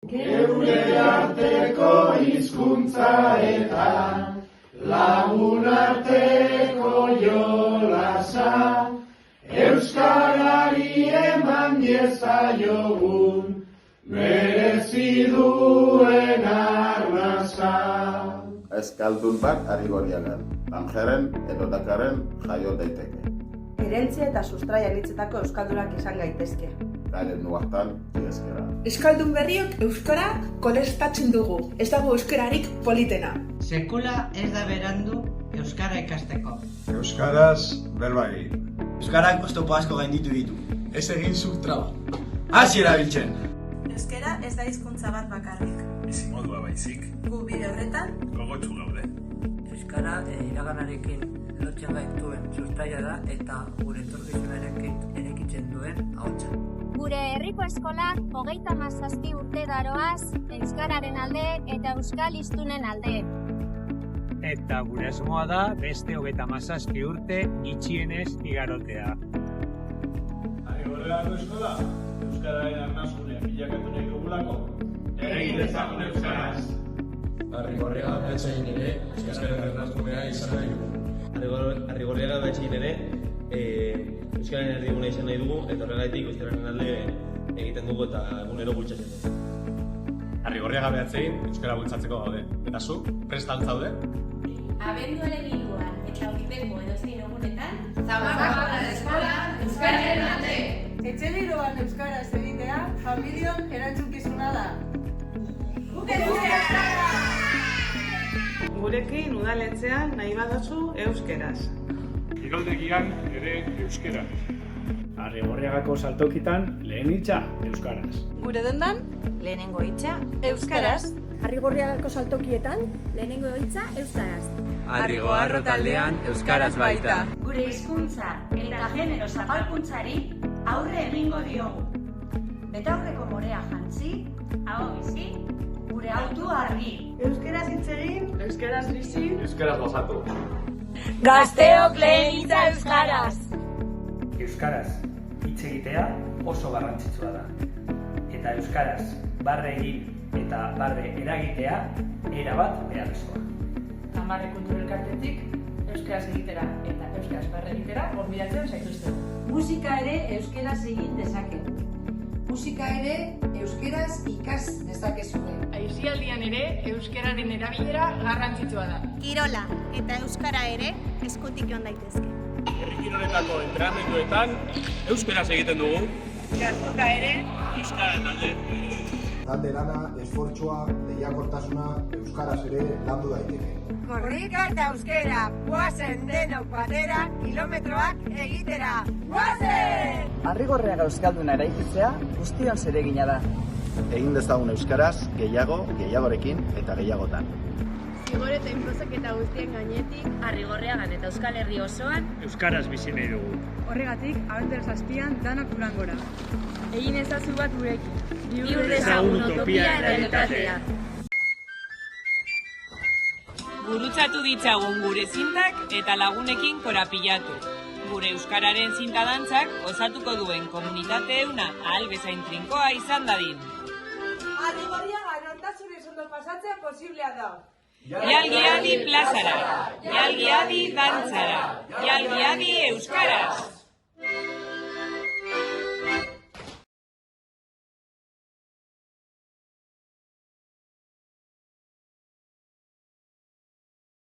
Geure arteko hizkuntza eta lagun arteko jolasa, euskarari eman diezaiogun merezi duen arnasa. Euskaldun bat Arrigorriagan, Angeren edo Dakarren jaio daiteke. Herentzia eta sustraia anitzetako euskaldunak izan gaitezke. Garen nuartan, eskera. Euskaldun berriok euskara kolestatzen dugu, ez dago euskararik politena. Sekula ez da berandu euskara ikasteko. Euskaraz berba egin. Euskarak oztopo asko gainditu ditu. Ez egin zuk traba. Hasi erabiltzen. Euskara ez da hizkuntza bat bakarrik. Bizimodua baizik. Gu bide horretan Gogotsu gaude. Euskara iraganarekin lotzen gaituen sustraia da eta gure etorkizunarekin erekitzen duen ahotsa. Gure herriko eskolak 37 urte daroaz euskararen alde eta euskal hiztunen alde. Eta gure asmoa da beste 37 urte gutxienez igarotea. Arrigorriagako eskola, euskararen arnasune bilakatu nahi dugulako, egin dezagun euskaraz. Arrigorriaga behatzein ere, euskararen arnasunea izan nahi dugu. Arrigorriaga behatzein ere, euskararen erdiguna izan nahi dugu, eta horregaitik euskararen alde egiten dugu eta egunero bultzatzen. Arrigorriaga behatzein euskara bultzatzeko gaude. Eta zu, prestan zaude? Abenduaren 3 eta urteko edozein egunetan, Zamarrako eskola euskararen alde. Etxeliroan euskaraz egitea familion erantzukizuna da. Gurekin udaletxean nahi baduzu euskeraz. Kiroldegian ere euskera. Arrigorriagako saltokitan lehen hitza euskaraz. gure dendan lehenengo hitza euskaraz. Arrigorriagako saltokietan lehenengo hitza euskaraz. Arrigoarro taldean euskaraz baita. Gure hizkuntza eta genero zapalkuntzari aurre egingo diogu. Betaurreko morea jantzi, aho bizi, gure autu argi. Euskaraz hitz egin, euskaraz bizi, Euskaraz gozatu. Gazteok lehen hitza euskaraz. Euskaraz hitz egitea oso garrantzitsua da. Eta euskaraz barre egin eta barre eragitea erabat beharrezkoa. Amarre kultur elkartetik euskaraz egitera eta euskaraz barre egitera gonbidatzen zaituzte. Musika ere euskaraz egin dezakegu. Musika ere euskaraz ikas dezakezue. Aisialdian ere euskararen erabilera garrantzitsua da. Kirola eta euskara ere eskutik joan daitezke. Herri kiroletako entrenamenduetan euskaraz egiten dugu. Gaztuka ere Euskararen alde. Talde lana, esfortzua, lehiakortasuna euskaraz ere landu daiteke. Korrika eta euskera, guazen denok batera, kilometroak egitera. Guazen! Arrigorriaga euskalduna eraikitzea guztion zeregina da. Egin dezagun euskaraz gehiagorekin eta gehiagotan. Zigor eta inprozaketa guztien gainetik, Arrigorriagan eta Euskal Herri osoan Euskaraz bizi nahi dugu. Horregatik, abentura zazpian danak durangora. egin ezazu bat gurekin. bihur dezagun utopia errealitatea. Gurutzatu ditzagun gure zintak eta lagunekin korapilatu. Gure euskararen zinta dantzak osatuko duen komunitate euna ahal bezain trinkoa izan dadin. Arrigorriaga nortasunez ondo pasatzea posiblea da. Jalgi adi plazara, jalgi adi dantzara, jalgi adi euskara.